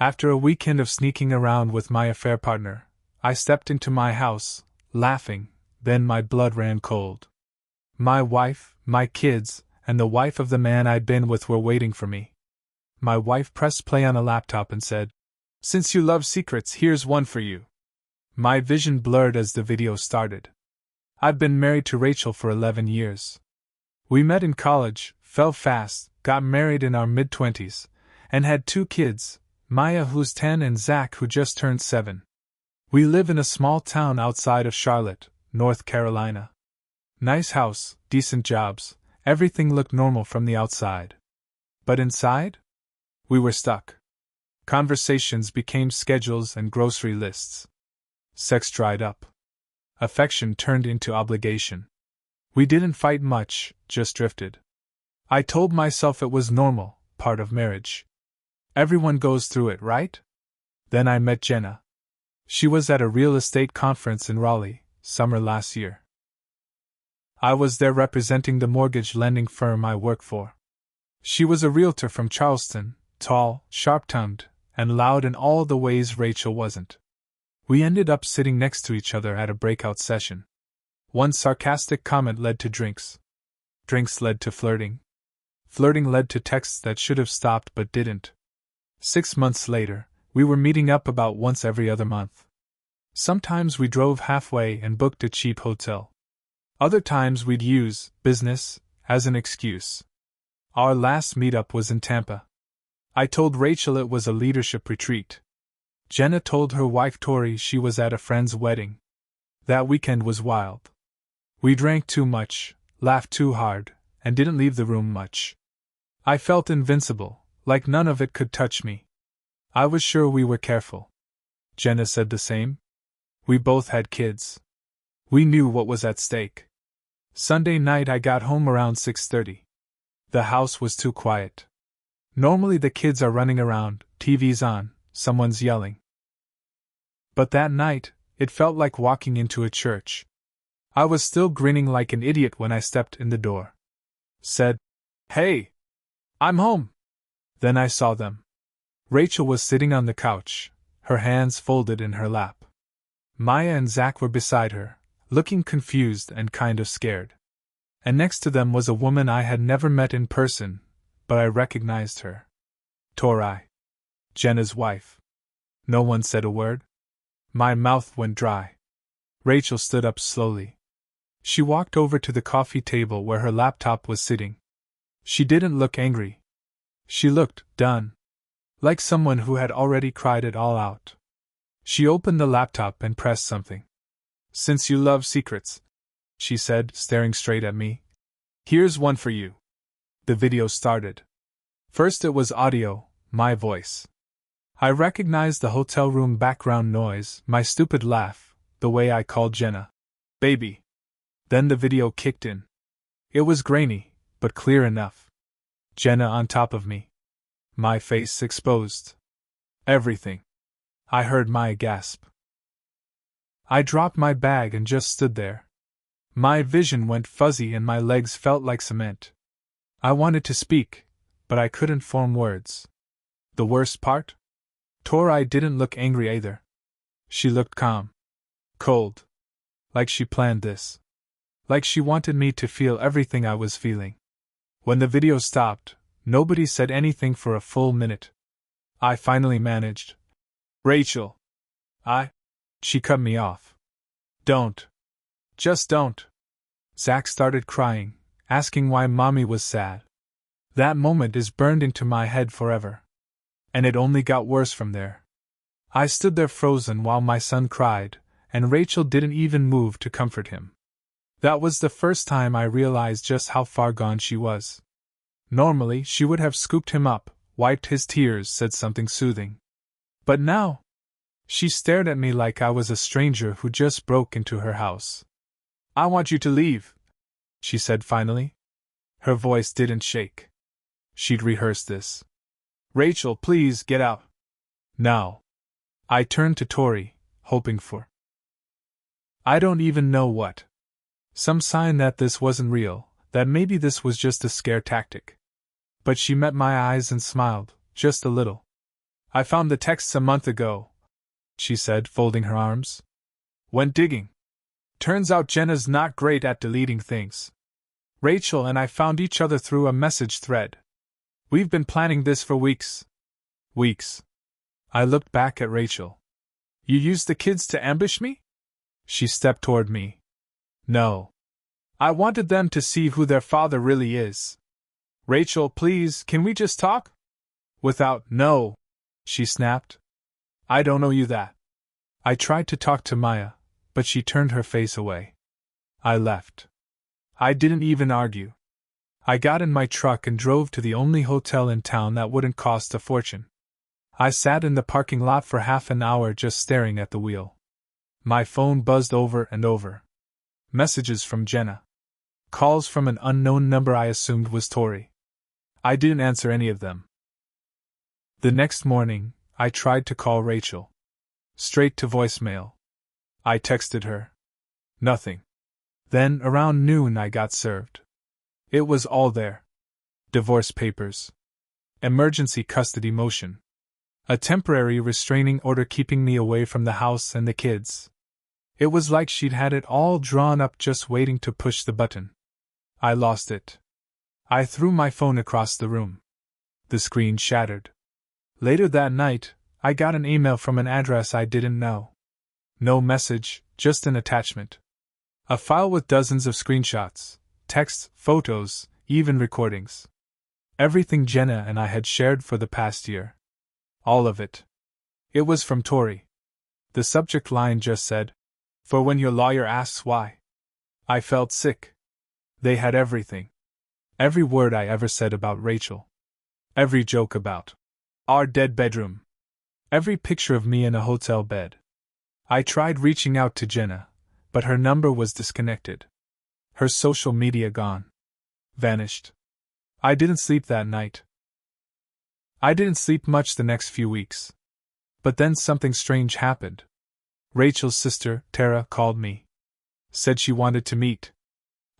After a weekend of sneaking around with my affair partner, I stepped into my house, laughing, then my blood ran cold. My wife, my kids, and the wife of the man I'd been with were waiting for me. My wife pressed play on a laptop and said, "Since you love secrets, here's one for you." My vision blurred as the video started. I'd been married to Rachel for 11 years. We met in college, fell fast, got married in our mid-20s, and had 2 kids, Maya who's 10 and Zach who just turned 7. We live in a small town outside of Charlotte, North Carolina. Nice house, decent jobs, everything looked normal from the outside. But inside? We were stuck. Conversations became schedules and grocery lists. Sex dried up. Affection turned into obligation. We didn't fight much, just drifted. I told myself it was normal, part of marriage. Everyone goes through it, right? Then I met Jenna. She was at a real estate conference in Raleigh, summer last year. I was there representing the mortgage lending firm I work for. She was a realtor from Charleston, tall, sharp-tongued, and loud in all the ways Rachel wasn't. We ended up sitting next to each other at a breakout session. One sarcastic comment led to drinks. Drinks led to flirting. Flirting led to texts that should have stopped but didn't. 6 months later, we were meeting up about once every other month. Sometimes we drove halfway and booked a cheap hotel. Other times we'd use business as an excuse. Our last meetup was in Tampa. I told Rachel it was a leadership retreat. Jenna told her wife Tori she was at a friend's wedding. That weekend was wild. We drank too much, laughed too hard, and didn't leave the room much. I felt invincible, like none of it could touch me. I was sure we were careful. Jenna said the same. We both had kids. We knew what was at stake. Sunday night I got home around 6:30. The house was too quiet. Normally the kids are running around, TV's on, someone's yelling. But that night, it felt like walking into a church. I was still grinning like an idiot when I stepped in the door. Said, "Hey! I'm home!" Then I saw them. Rachel was sitting on the couch, her hands folded in her lap. Maya and Zach were beside her, looking confused and kind of scared. And next to them was a woman I had never met in person, but I recognized her. Tori. Jenna's wife. No one said a word. My mouth went dry. Rachel stood up slowly. She walked over to the coffee table where her laptop was sitting. She didn't look angry. She looked done. Like someone who had already cried it all out. She opened the laptop and pressed something. "Since you love secrets," she said, staring straight at me, "here's one for you." The video started. First it was audio, my voice. I recognized the hotel room background noise, my stupid laugh, the way I called Jenna baby. Then the video kicked in. It was grainy, but clear enough. Jenna on top of me. My face exposed. Everything. I heard Maya gasp. I dropped my bag and just stood there. My vision went fuzzy and my legs felt like cement. I wanted to speak, but I couldn't form words. The worst part? Tori didn't look angry either. She looked calm. Cold. Like she planned this. Like she wanted me to feel everything I was feeling. When the video stopped, nobody said anything for a full minute. I finally managed. "Rachel. She cut me off. "Don't. Just don't." Zach started crying, asking why Mommy was sad. That moment is burned into my head forever. And it only got worse from there. I stood there frozen while my son cried, and Rachel didn't even move to comfort him. That was the first time I realized just how far gone she was. Normally, she would have scooped him up, wiped his tears, said something soothing. But now, she stared at me like I was a stranger who just broke into her house. "I want you to leave," she said finally. Her voice didn't shake. She'd rehearsed this. "Rachel, please get out. Now." I turned to Tori, hoping for I don't even know what. Some sign that this wasn't real, that maybe this was just a scare tactic. But she met my eyes and smiled, just a little. I found the texts a month ago, she said, folding her arms. Went digging. Turns out Jenna's not great at deleting things. Rachel and I found each other through a message thread. We've been planning this for weeks. Weeks. I looked back at Rachel. You used the kids to ambush me? She stepped toward me. No. I wanted them to see who their father really is. Rachel, please, can we just talk? No, she snapped. I don't owe you that. I tried to talk to Maya, but she turned her face away. I left. I didn't even argue. I got in my truck and drove to the only hotel in town that wouldn't cost a fortune. I sat in the parking lot for half an hour just staring at the wheel. My phone buzzed over and over. Messages from Jenna. Calls from an unknown number I assumed was Tori. I didn't answer any of them. The next morning, I tried to call Rachel. Straight to voicemail. I texted her. Nothing. Then, around noon, I got served. It was all there. Divorce papers. Emergency custody motion. A temporary restraining order keeping me away from the house and the kids. It was like she'd had it all drawn up just waiting to push the button. I lost it. I threw my phone across the room. The screen shattered. Later that night, I got an email from an address I didn't know. No message, just an attachment. A file with dozens of screenshots, texts, photos, even recordings. Everything Jenna and I had shared for the past year. All of it. It was from Tori. The subject line just said, "For when your lawyer asks why." I felt sick. They had everything. Every word I ever said about Rachel. Every joke about our dead bedroom. Every picture of me in a hotel bed. I tried reaching out to Jenna, but her number was disconnected. Her social media gone. Vanished. I didn't sleep that night. I didn't sleep much the next few weeks. But then something strange happened. Rachel's sister, Tara, called me. Said she wanted to meet.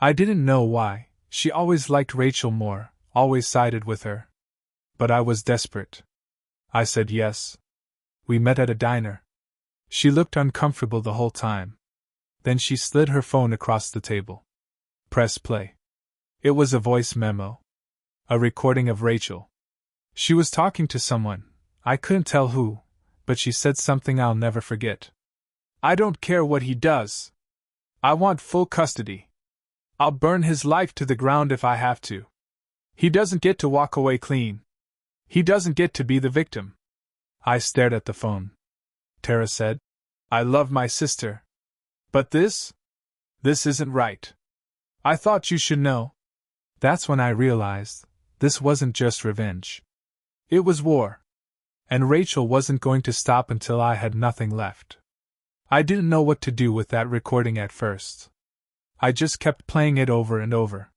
I didn't know why. She always liked Rachel more, always sided with her. But I was desperate. I said yes. We met at a diner. She looked uncomfortable the whole time. Then she slid her phone across the table. Press play. It was a voice memo. A recording of Rachel. She was talking to someone, I couldn't tell who, but she said something I'll never forget. I don't care what he does. I want full custody. I'll burn his life to the ground if I have to. He doesn't get to walk away clean. He doesn't get to be the victim. I stared at the phone. Tara said, I love my sister. But this isn't right. I thought you should know. That's when I realized this wasn't just revenge. It was war. And Rachel wasn't going to stop until I had nothing left. I didn't know what to do with that recording at first. I just kept playing it over and over.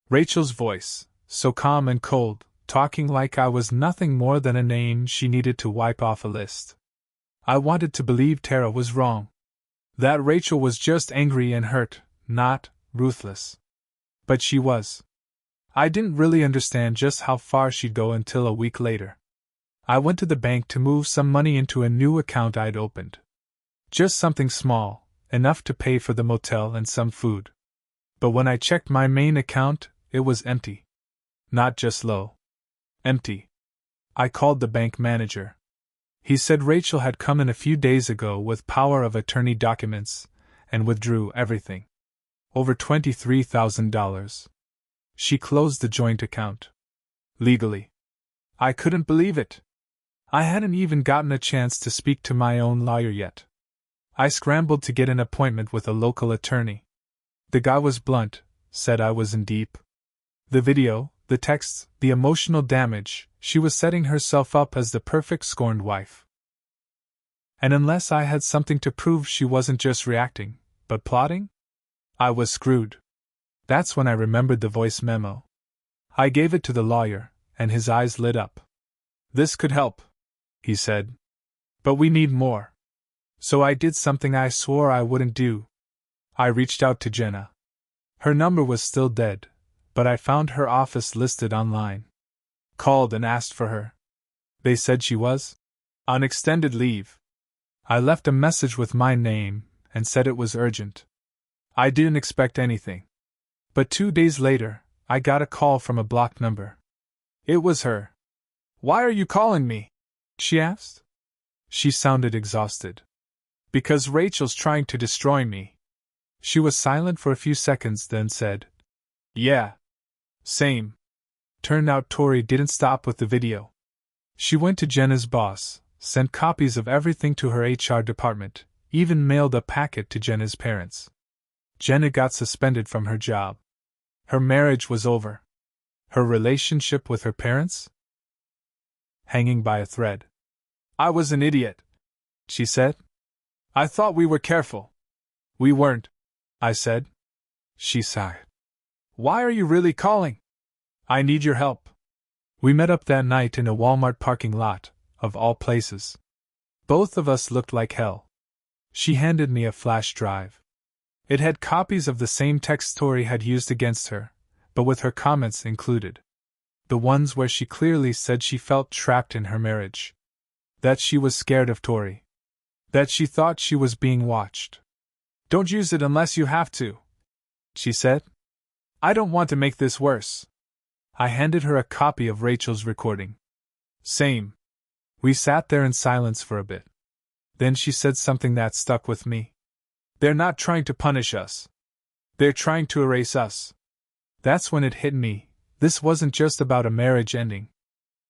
Rachel's voice, so calm and cold, talking like I was nothing more than a name she needed to wipe off a list. I wanted to believe Tara was wrong. That Rachel was just angry and hurt, not ruthless. But she was. I didn't really understand just how far she'd go until a week later. I went to the bank to move some money into a new account I'd opened. Just something small, enough to pay for the motel and some food. But when I checked my main account, it was empty. Not just low. Empty. I called the bank manager. He said Rachel had come in a few days ago with power of attorney documents, and withdrew everything. Over $23,000. She closed the joint account. Legally. I couldn't believe it. I hadn't even gotten a chance to speak to my own lawyer yet. I scrambled to get an appointment with a local attorney. The guy was blunt, said I was in deep. The video, the texts, the emotional damage, she was setting herself up as the perfect scorned wife. And unless I had something to prove she wasn't just reacting, but plotting, I was screwed. That's when I remembered the voice memo. I gave it to the lawyer, and his eyes lit up. This could help, he said. But we need more. So I did something I swore I wouldn't do. I reached out to Jenna. Her number was still dead, but I found her office listed online. Called and asked for her. They said she was on extended leave. I left a message with my name and said it was urgent. I didn't expect anything. But 2 days later, I got a call from a blocked number. It was her. "Why are you calling me?" she asked. She sounded exhausted. "Because Rachel's trying to destroy me." She was silent for a few seconds, then said, "Yeah. Same." Turned out Tori didn't stop with the video. She went to Jenna's boss, sent copies of everything to her HR department, even mailed a packet to Jenna's parents. Jenna got suspended from her job. Her marriage was over. Her relationship with her parents? Hanging by a thread. "I was an idiot," she said. "I thought we were careful." "We weren't," I said. She sighed. "Why are you really calling?" "I need your help." We met up that night in a Walmart parking lot, of all places. Both of us looked like hell. She handed me a flash drive. It had copies of the same text Tori had used against her, but with her comments included. The ones where she clearly said she felt trapped in her marriage. That she was scared of Tori. That she thought she was being watched. "Don't use it unless you have to," she said. "I don't want to make this worse." I handed her a copy of Rachel's recording. Same. We sat there in silence for a bit. Then she said something that stuck with me. "They're not trying to punish us. They're trying to erase us." That's when it hit me. This wasn't just about a marriage ending.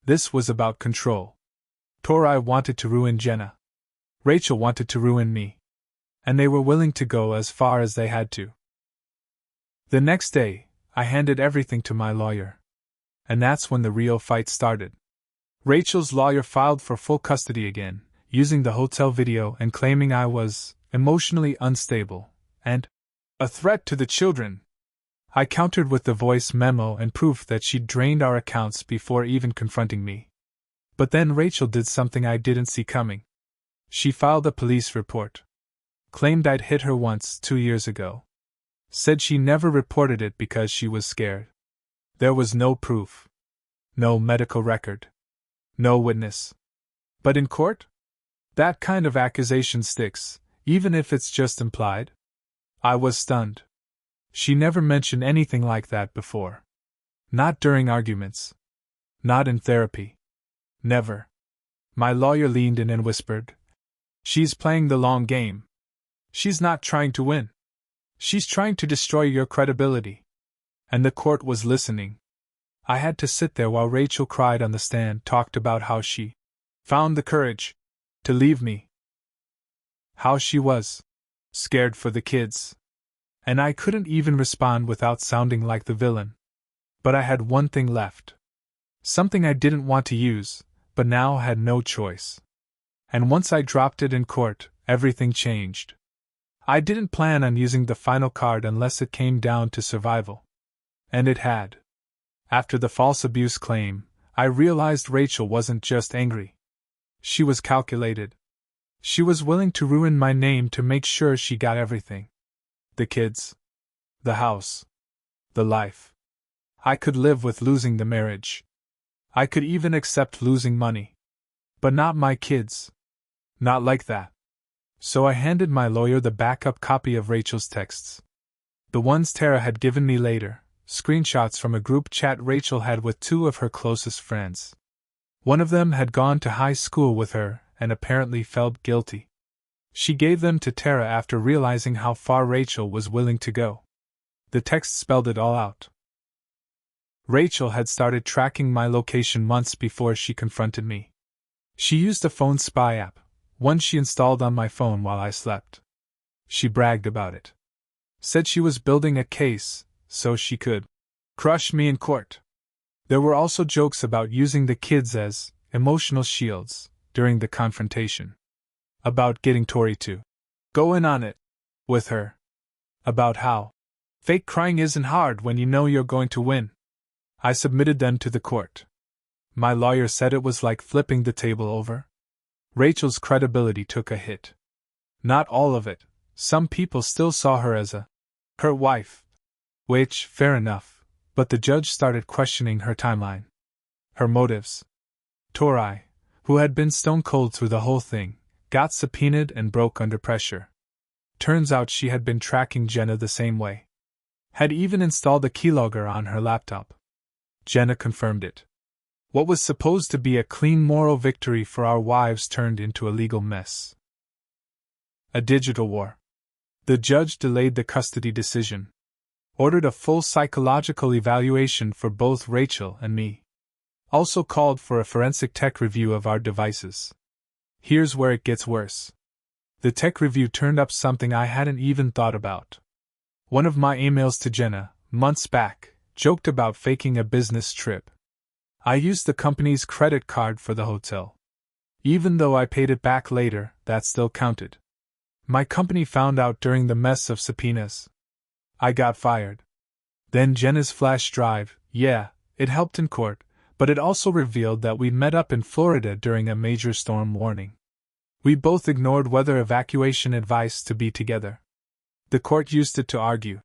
This was about control. Tori wanted to ruin Jenna. Rachel wanted to ruin me. And they were willing to go as far as they had to. The next day, I handed everything to my lawyer. And that's when the real fight started. Rachel's lawyer filed for full custody again, using the hotel video and claiming I was emotionally unstable and a threat to the children. I countered with the voice memo and proof that she'd drained our accounts before even confronting me. But then Rachel did something I didn't see coming. She filed a police report. Claimed I'd hit her once 2 years ago. Said she never reported it because she was scared. There was no proof. No medical record. No witness. But in court? That kind of accusation sticks, even if it's just implied. I was stunned. She never mentioned anything like that before. Not during arguments. Not in therapy. Never. My lawyer leaned in and whispered, "She's playing the long game. She's not trying to win. She's trying to destroy your credibility." And the court was listening. I had to sit there while Rachel cried on the stand, talked about how she found the courage to leave me. How she was scared for the kids. And I couldn't even respond without sounding like the villain. But I had one thing left. Something I didn't want to use, but now had no choice. And once I dropped it in court, everything changed. I didn't plan on using the final card unless it came down to survival. And it had. After the false abuse claim, I realized Rachel wasn't just angry. She was calculated. She was willing to ruin my name to make sure she got everything. The kids. The house. The life. I could live with losing the marriage. I could even accept losing money. But not my kids. Not like that. So I handed my lawyer the backup copy of Rachel's texts. The ones Tara had given me later, screenshots from a group chat Rachel had with 2 of her closest friends. One of them had gone to high school with her and apparently felt guilty. She gave them to Tara after realizing how far Rachel was willing to go. The text spelled it all out. Rachel had started tracking my location months before she confronted me. She used a phone spy app, one she installed on my phone while I slept. She bragged about it. Said she was building a case so she could crush me in court. There were also jokes about using the kids as emotional shields during the confrontation. About getting Tori to go in on it with her. About how fake crying isn't hard when you know you're going to win. I submitted them to the court. My lawyer said it was like flipping the table over. Rachel's credibility took a hit. Not all of it. Some people still saw her as her wife. Which, fair enough, but the judge started questioning her timeline. Her motives. Tori, who had been stone cold through the whole thing, got subpoenaed and broke under pressure. Turns out she had been tracking Jenna the same way. Had even installed a keylogger on her laptop. Jenna confirmed it. What was supposed to be a clean moral victory for our wives turned into a legal mess. A digital war. The judge delayed the custody decision. Ordered a full psychological evaluation for both Rachel and me. Also called for a forensic tech review of our devices. Here's where it gets worse. The tech review turned up something I hadn't even thought about. One of my emails to Jenna, months back, joked about faking a business trip. I used the company's credit card for the hotel. Even though I paid it back later, that still counted. My company found out during the mess of subpoenas. I got fired. Then Jenna's flash drive, yeah, it helped in court, but it also revealed that we'd met up in Florida during a major storm warning. We both ignored weather evacuation advice to be together. The court used it to argue.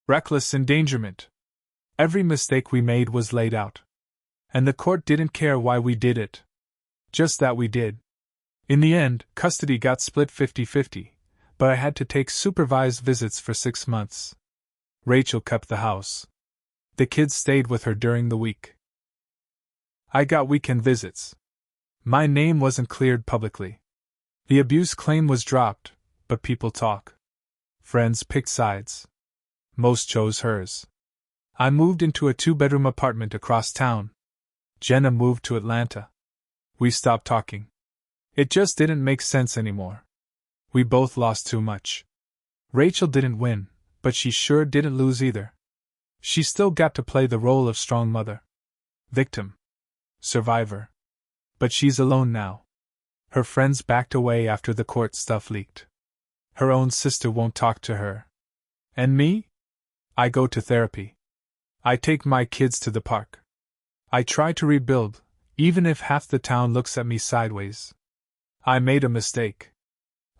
Reckless endangerment. Every mistake we made was laid out. And the court didn't care why we did it. Just that we did. In the end, custody got split 50-50, but I had to take supervised visits for 6 months. Rachel kept the house. The kids stayed with her during the week. I got weekend visits. My name wasn't cleared publicly. The abuse claim was dropped, but people talk. Friends picked sides. Most chose hers. I moved into a 2-bedroom apartment across town. Jenna moved to Atlanta. We stopped talking. It just didn't make sense anymore. We both lost too much. Rachel didn't win, but she sure didn't lose either. She still got to play the role of strong mother. Victim. Survivor. But she's alone now. Her friends backed away after the court stuff leaked. Her own sister won't talk to her. And me? I go to therapy. I take my kids to the park. I try to rebuild, even if half the town looks at me sideways. I made a mistake.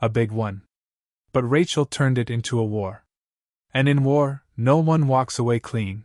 A big one. But Rachel turned it into a war. And in war, no one walks away clean.